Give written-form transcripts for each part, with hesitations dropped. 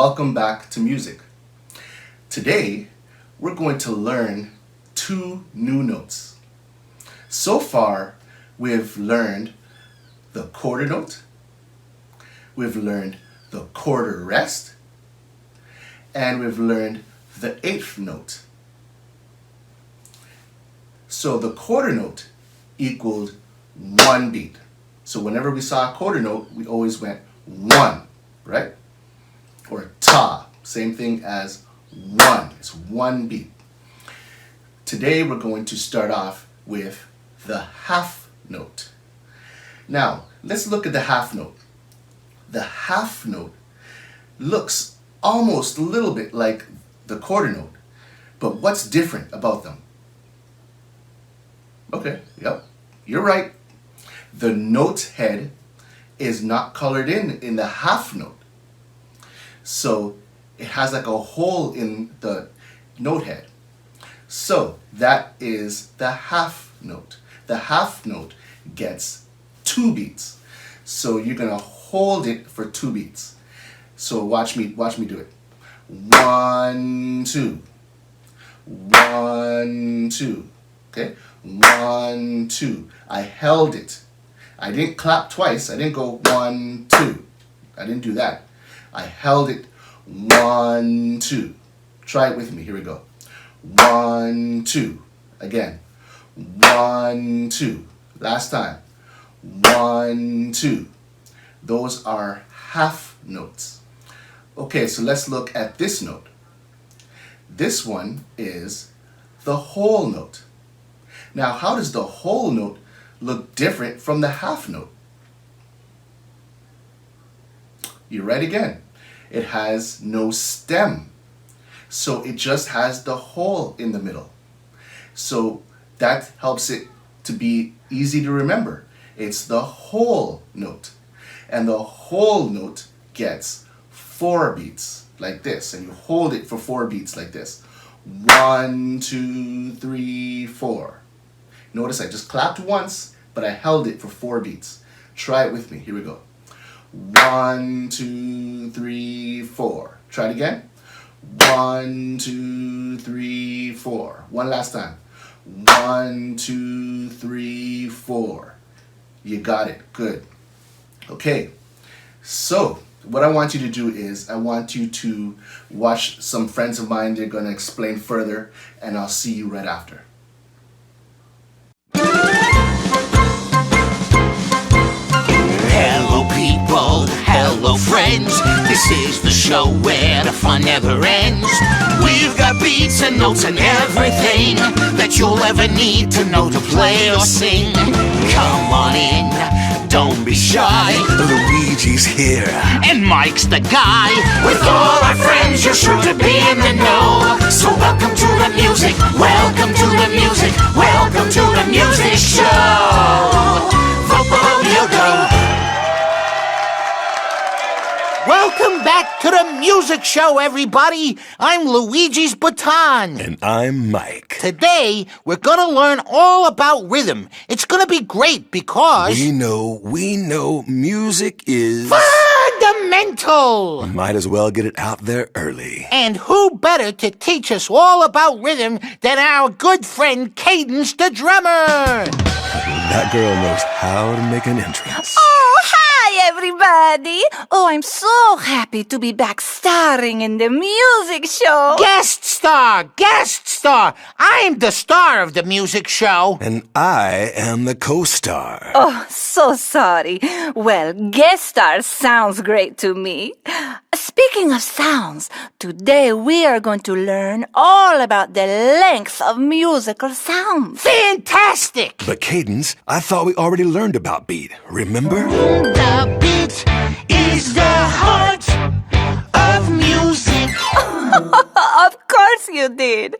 welcome back to music. Today, we're going to learn two new notes. So far, we've learned the quarter note, we've learned the quarter rest, and we've learned the eighth note. So the quarter note equaled one beat. So whenever we saw a quarter note, we always went one, right? Or ta, same thing as one. It's one beat. Today we're going to start off with the half note. Now, let's look at the half note. The half note looks almost a little bit like the quarter note, but what's different about them? Okay, yep, you're right. The note head is not colored in the half note. So it has like a hole in the note head. So that is the half note. The half note gets two beats. So you're gonna hold it for two beats. So watch me do it. 1, 2. 1, 2. Okay? 1, 2. I held it. I didn't clap twice. I didn't go 1, 2. I didn't do that. I held it. 1, 2. Try it with me. Here we go. 1, 2. Again. 1, 2. Last time. 1, 2. Those are half notes. Okay, so let's look at this note. This one is the whole note. Now, how does the whole note look different from the half note? You're right again. It has no stem. So it just has the hole in the middle. So that helps it to be easy to remember. It's the whole note. And the whole note gets 4 beats like this. And you hold it for 4 beats like this. 1, 2, 3, 4. Notice I just clapped once, but I held it for 4 beats. Try it with me. Here we go. 1, 2, 3, 4. Try it again. 1, 2, 3, 4. One last time. 1, 2, 3, 4. You got it. Good. Okay. So what I want you to do is I want you to watch some friends of mine. They're going to explain further, and I'll see you right after. Hello people, hello friends. This is the show where the fun never ends. We've got beats and notes and everything that you'll ever need to know to play or sing. Come on in, don't be shy. Luigi's here. And Mike's the guy. With all our friends, you're sure to be in the know. So welcome to the music, welcome to the music, welcome to the music show. You go. Welcome back to the music show, everybody. I'm Luigi's Baton. And I'm Mike. Today, we're gonna learn all about rhythm. It's gonna be great because We know music is fundamental. Might as well get it out there early. And who better to teach us all about rhythm than our good friend Cadence the drummer? That girl knows how to make an entrance. Oh, hi, everybody. Oh, I'm so happy to be back starring in the music show. Guest star, guest star. I'm the star of the music show. And I am the co-star. Oh, so sorry. Well, guest star sounds great to me. Speaking of sounds, today we are going to learn all about the length of musical sounds. Fantastic! But Cadence, I thought we already learned about beat. Remember? The beat is the heart of music. Of course you did.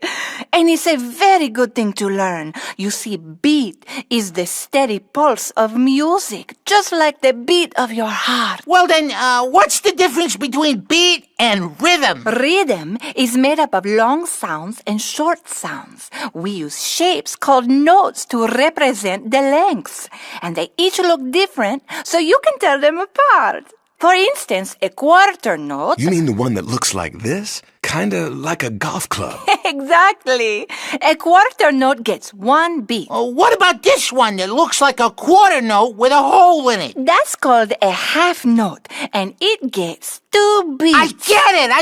And it's a very good thing to learn. You see, beat is the steady pulse of music, just like the beat of your heart. Well then, what's the difference between beat and rhythm? Rhythm is made up of long sounds and short sounds. We use shapes called notes to represent the lengths. And they each look different, so you can tell them apart. For instance, a quarter note. You mean the one that looks like this? Kinda like a golf club. Exactly. A quarter note gets 1 beat. Oh, what about this one that looks like a quarter note with a hole in it? That's called a half note, and it gets 2 beats. I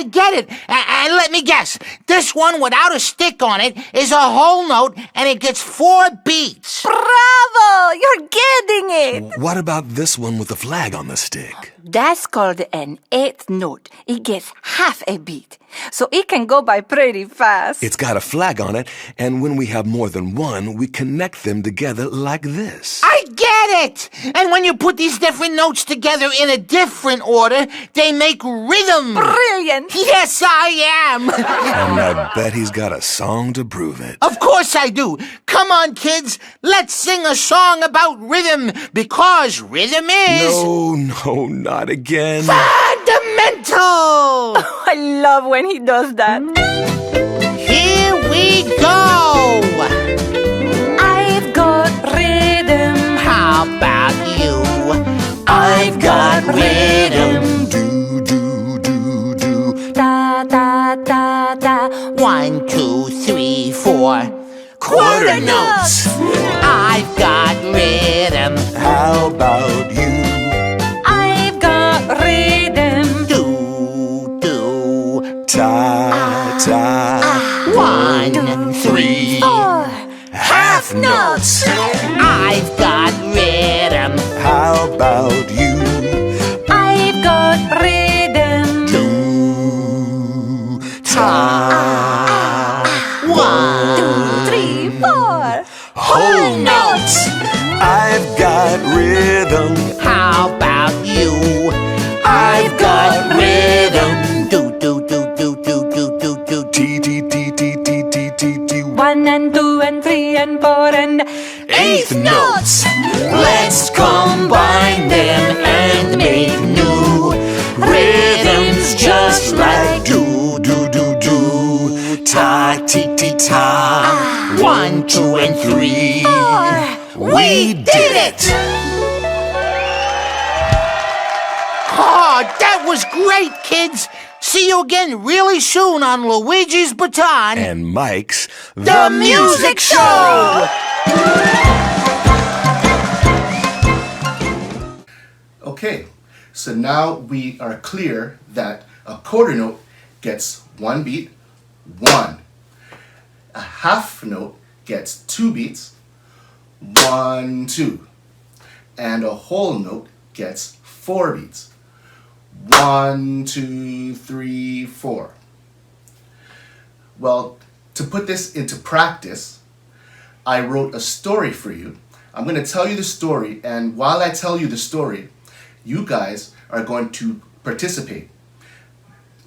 get it. And let me guess. This one without a stick on it is a whole note, and it gets 4 beats. Bravo! You're getting it. What about this one with the flag on the stick? That's called an eighth note. It gets half a beat, so it can go by pretty fast. It's got a flag on it, and when we have more than one, we connect them together like this. I get it! And when you put these different notes together in a different order, they make rhythm. Brilliant! Yes, I am. And I bet he's got a song to prove it. Of course I do. Come on, kids. Let's sing a song about rhythm, because rhythm is... No, not again. fundamental! I love when he does that. Here we go! I've got rhythm. How about you? I've got rhythm. Do, do, do, do. Da, da, da, da. 1, 2, 3, 4. Quarter notes. I've got rhythm. How about you? I've got rhythm. Do, do. Ta, ta. 1, 3. 4. Half notes. I've got rhythm. How about you? I've got rhythm. Do, Ta. 1, 2, 3, 4. whole notes. I've got rhythm. How about you? I've got rhythm. Do, do, do, do, do, do, do, do. T, T, T, T, T, T, T, T. 1 and 2 and 3 and 4 and Eighth notes. Let's combine them and make new rhythms just like do, do, do, do. Ta, ti, ti, ta. 1, 2, and 3. We did it! Oh, that was great, kids! See you again really soon on Luigi's Baton. And Mike's The Music Show! Okay, so now we are clear that a quarter note gets 1 beat, 1. A half note gets 2 beats, 1, 2. And a whole note gets 4 beats. 1, 2, 3, 4. Well, to put this into practice, I wrote a story for you. I'm going to tell you the story, and while I tell you the story, you guys are going to participate.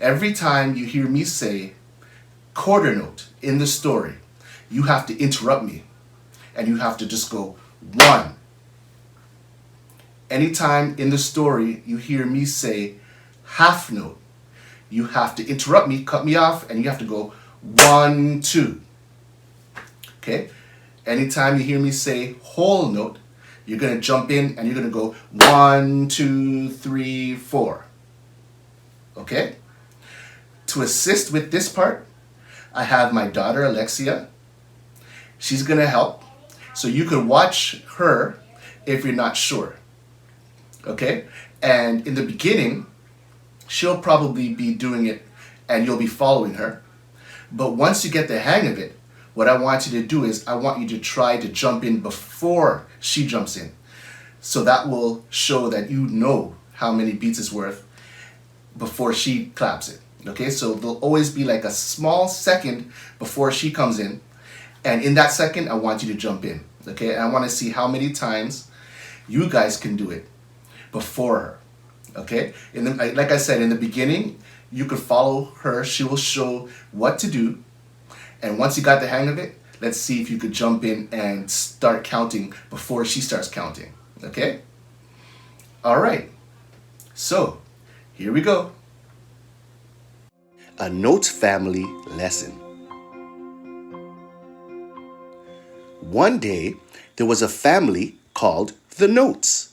Every time you hear me say quarter note in the story, you have to interrupt me, and you have to just go 1. Anytime in the story you hear me say half note, you have to interrupt me, cut me off, and you have to go 1, 2. Okay? Anytime you hear me say whole note, you're going to jump in and you're going to go 1, 2, 3, 4. Okay? To assist with this part, I have my daughter Alexia. She's going to help. So you can watch her if you're not sure. Okay? And in the beginning, she'll probably be doing it and you'll be following her. But once you get the hang of it, what I want you to do is I want you to try to jump in before she jumps in. So that will show that you know how many beats it's worth before she claps it. Okay, so there'll always be like a small second before she comes in. And in that second, I want you to jump in. Okay, and I want to see how many times you guys can do it before her. Okay, like I said, in the beginning, you could follow her. She will show what to do. And once you got the hang of it, let's see if you could jump in and start counting before she starts counting. Okay? All right. So, here we go. A note family lesson. One day, there was a family called the Notes.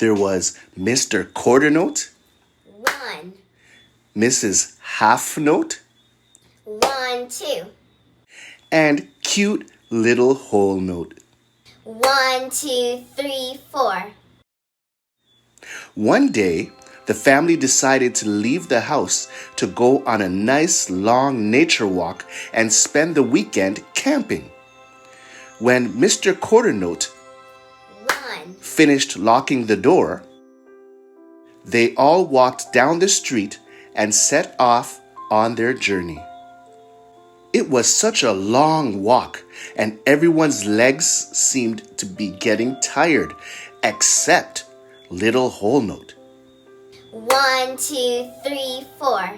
There was Mr. Quarternote, 1, Mrs. Half Note, 1, 2, and cute little Whole Note. 1, 2, 3, 4. One day, the family decided to leave the house to go on a nice long nature walk and spend the weekend camping. When Mr. Quarternote 1, finished locking the door, they all walked down the street and set off on their journey. It was such a long walk, and everyone's legs seemed to be getting tired, except little Whole Note. 1, 2, 3, 4.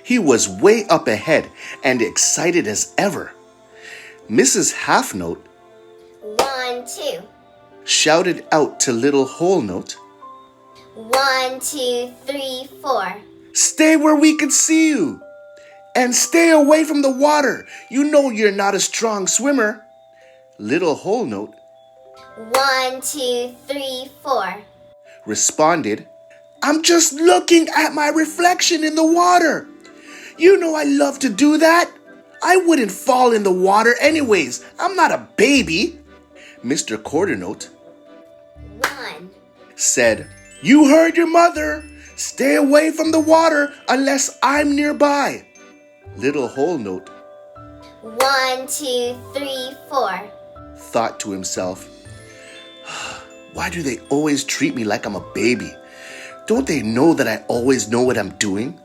He was way up ahead and excited as ever. Mrs. Half Note 1, 2, shouted out to little Whole Note, 1, 2, 3, 4. "Stay where we can see you! And stay away from the water! You know you're not a strong swimmer!" Little Whole Note 1, 2, 3, 4. responded, "I'm just looking at my reflection in the water. You know I love to do that. I wouldn't fall in the water anyways. I'm not a baby." Mr. Quarternote 1, said, "You heard your mother. Stay away from the water unless I'm nearby." Little Whole Note 1, 2, 3, 4. thought to himself, "Why do they always treat me like I'm a baby? Don't they know that I always know what I'm doing?"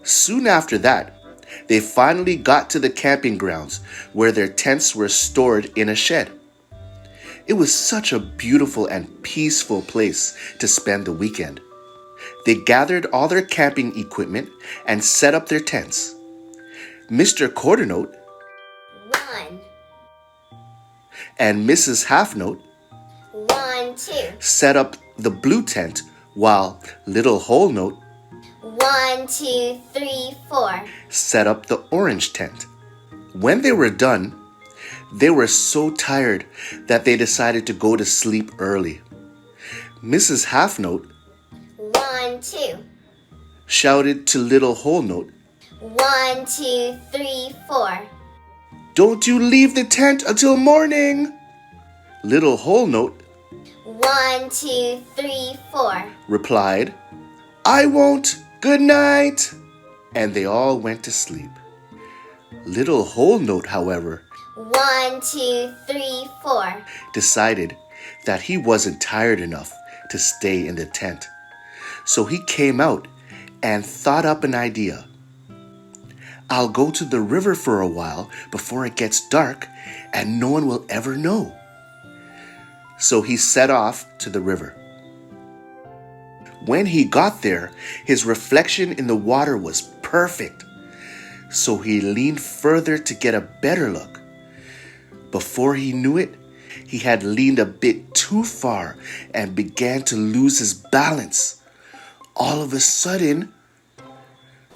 Soon after that, they finally got to the camping grounds where their tents were stored in a shed. It was such a beautiful and peaceful place to spend the weekend. They gathered all their camping equipment and set up their tents. Mr. Quarternote 1, and Mrs. Half Note 1, 2. set up the blue tent while little Whole Note 1, 2, 3, 4. set up the orange tent. When they were done, they were so tired that they decided to go to sleep early. Mrs. Half Note 1, 2. shouted to little Whole Note, 1, 2, 3, 4. "Don't you leave the tent until morning!" Little Whole Note 1, 2, 3, 4. replied, "I won't. Good night." And they all went to sleep. Little Whole Note, however, 1, 2, 3, 4. decided that he wasn't tired enough to stay in the tent. So he came out and thought up an idea. "I'll go to the river for a while before it gets dark and no one will ever know." So he set off to the river. When he got there, his reflection in the water was perfect. So he leaned further to get a better look. Before he knew it, he had leaned a bit too far and began to lose his balance. All of a sudden,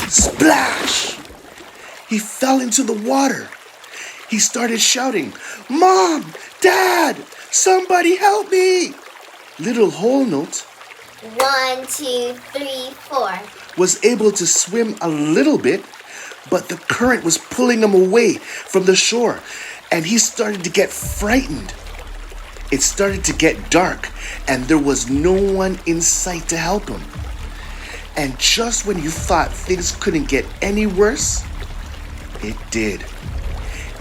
splash! He fell into the water. He started shouting, "Mom! Dad! Somebody help me!" Little Whole Note 1, 2, 3, 4. was able to swim a little bit, but the current was pulling him away from the shore, and he started to get frightened. It started to get dark, and there was no one in sight to help him. And just when you thought things couldn't get any worse, it did.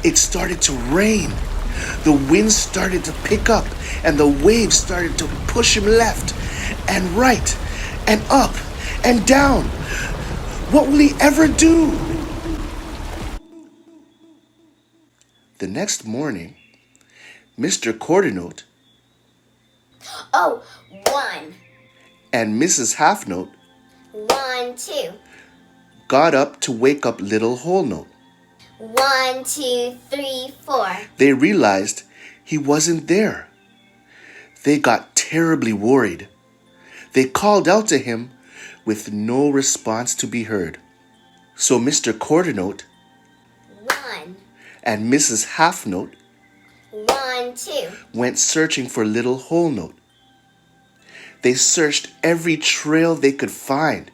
It started to rain. The wind started to pick up, and the waves started to push him left and right and up and down. What will he ever do? The next morning, Mr. Quarternote Oh, 1, and Mrs. Half Note 1, 2. got up to wake up little Whole Note. 1, 2, 3, 4. They realized he wasn't there. They got terribly worried. They called out to him with no response to be heard. So Mr. Quarternote 1, and Mrs. Half Note 1, 2. went searching for little Whole Note. They searched every trail they could find.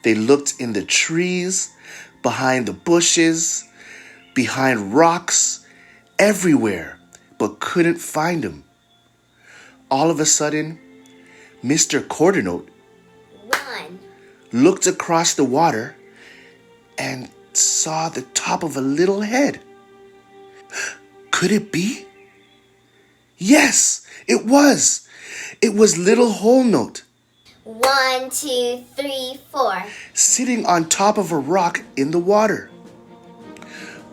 They looked in the trees, behind the bushes, behind rocks, everywhere, but couldn't find him. All of a sudden, Mr. Quarternote 1, looked across the water and saw the top of a little head. Could it be? Yes, it was. It was little Whole Note, 1, 2, 3, 4. sitting on top of a rock in the water.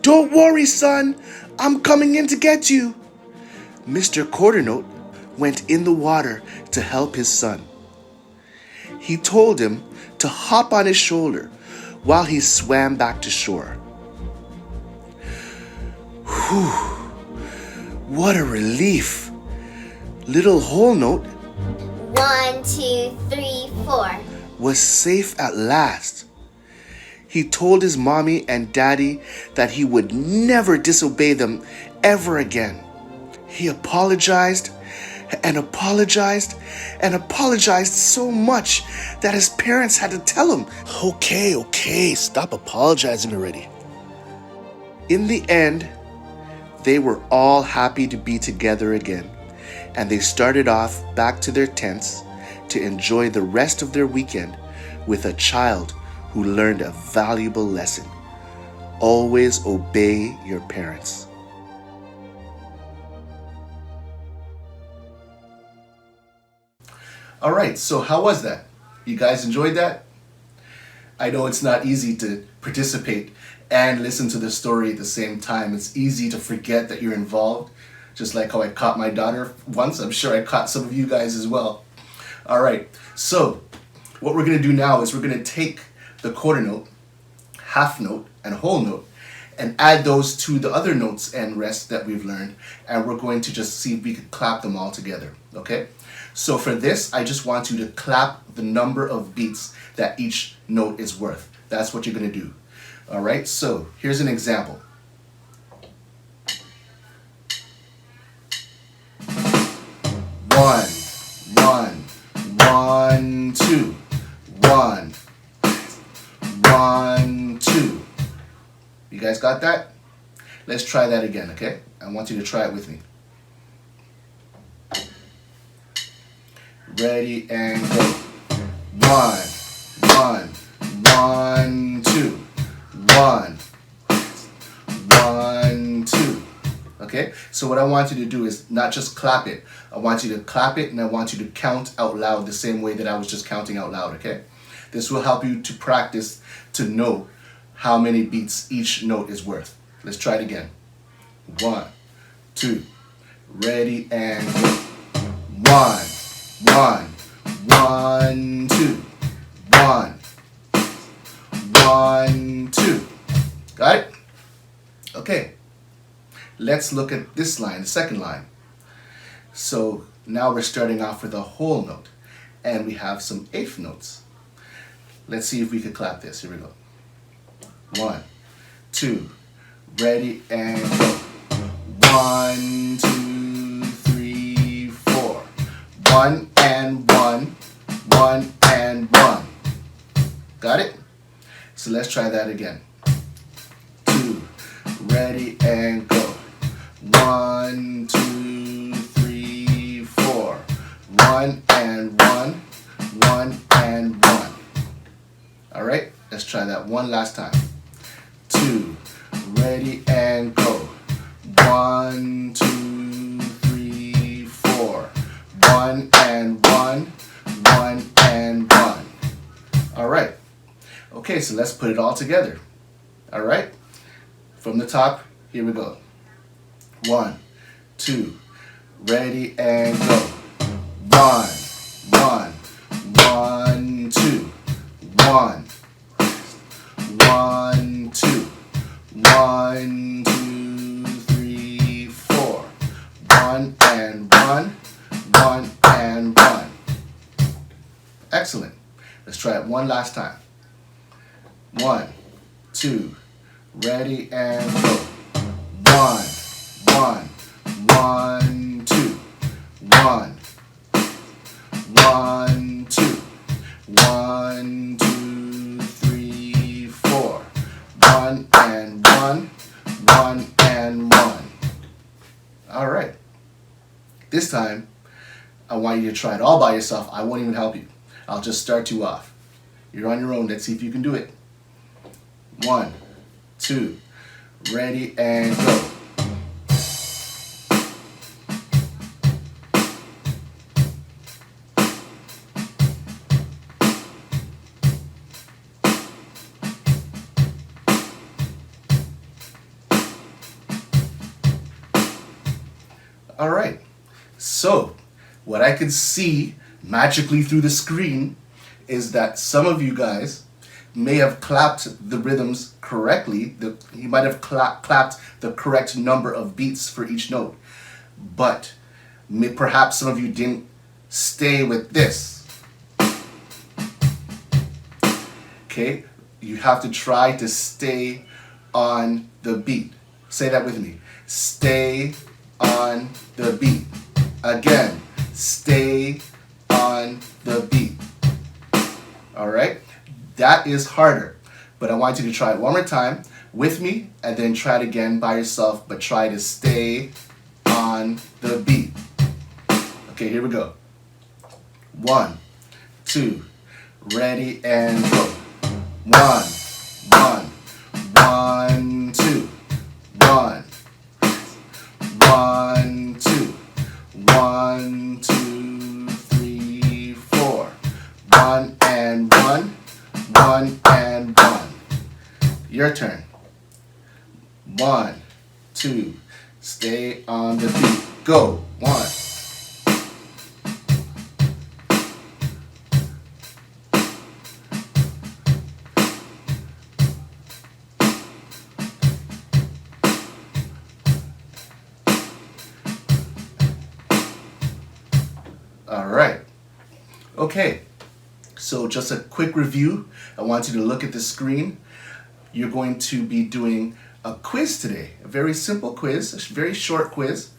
Don't worry, son. I'm coming in to get you. Mr. Quarternote went in the water to help his son. He told him to hop on his shoulder while he swam back to shore. Whew, what a relief. Little Whole Note 1, 2, 3, 4. was safe at last. He told his mommy and daddy that he would never disobey them ever again. He apologized and apologized and apologized so much that his parents had to tell him, Okay, stop apologizing already. In the end, they were all happy to be together again, and they started off back to their tents to enjoy the rest of their weekend with a child who learned a valuable lesson. Always obey your parents. All right, so how was that? You guys enjoyed that? I know it's not easy to participate and listen to the story at the same time. It's easy to forget that you're involved, just like how I caught my daughter once. I'm sure I caught some of you guys as well. All right, so what we're going to do now is we're going to take the quarter note, half note, and whole note and add those to the other notes and rest that we've learned, and we're going to just see if we can clap them all together, okay? So for this, I just want you to clap the number of beats that each note is worth. That's what you're going to do. All right, so here's an example. One, one, one, two, one, one, two. You guys got that? Let's try that again, okay? I want you to try it with me. Ready and go. One, one, one, two, one, one, two. Okay? So what I want you to do is not just clap it. I want you to clap it and I want you to count out loud the same way that I was just counting out loud, okay? This will help you to practice to know how many beats each note is worth. Let's try it again. One, two, ready and go. One, one, one, two, one, one, two. Got it? Okay. Let's look at this line, the second line. So now we're starting off with a whole note, and we have some eighth notes. Let's see if we could clap this. Here we go. One, two, ready and go. One, two, three, four. One and one, one and one. Got it? So let's try that again. Two, ready and go. One, two, three, four. One and one, one and one. All right, let's try that one last time. Two, ready and go. One, two, three, four. One and one, one and one. All right. Okay, so let's put it all together. All right. From the top, here we go. One, two, ready and go. One, one, one, two, one, one, two, one, two, three, four. One and one, one and one. Excellent. Let's try it one last time. One, two, ready and go. One, one, one, two, one, one. This time, I want you to try it all by yourself. I won't even help you. I'll just start you off. You're on your own. Let's see if you can do it. 1, 2, ready, and go. All right, so what I could see magically through the screen is that some of you guys may have clapped the rhythms correctly. You might have clapped the correct number of beats for each note, but perhaps some of you didn't stay with this. Okay, you have to try to stay on the beat. Say that with me. Stay on the beat. Again, stay on the beat. All right, that is harder, but I want you to try it one more time with me and then try it again by yourself, but try to stay on the beat. Okay, here we go. 1, 2, ready, and go. 1, 1, 1, 2, 1. 1, 2, 1, 2, 3, 4. 1 and 1, 1 and 1. Your turn. 1, 2, stay on the beat. Go. 1. All right. Okay. So just a quick review. I want you to look at the screen. You're going to be doing a quiz today. A very simple quiz, a very short quiz.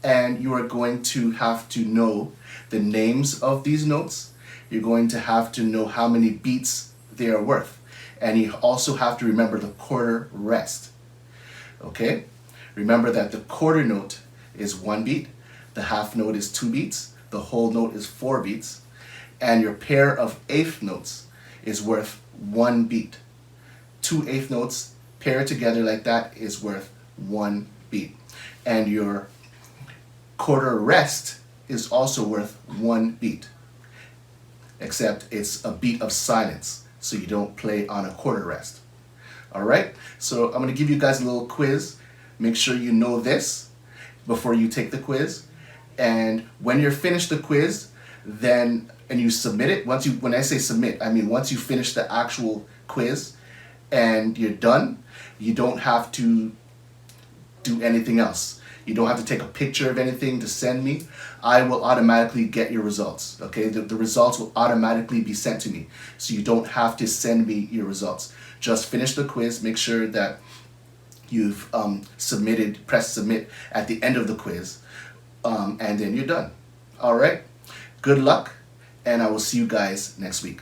And you are going to have to know the names of these notes. You're going to have to know how many beats they are worth. And you also have to remember the quarter rest. Okay? Remember that the quarter note is 1 beat, the half note is 2 beats, the whole note is 4 beats, and your pair of eighth notes is worth 1 beat. 2 eighth notes paired together like that is worth 1 beat. And your quarter rest is also worth 1 beat, except it's a beat of silence, so you don't play on a quarter rest. All right, so I'm going to give you guys a little quiz. Make sure you know this before you take the quiz. And when you're finished the quiz, then and you submit it. When I say submit, I mean once you finish the actual quiz and you're done, you don't have to do anything else. You don't have to take a picture of anything to send me. I will automatically get your results. Okay, the results will automatically be sent to me, so you don't have to send me your results. Just finish the quiz. Make sure that you've submitted. Press submit at the end of the quiz. And then you're done. All right. Good luck, and I will see you guys next week.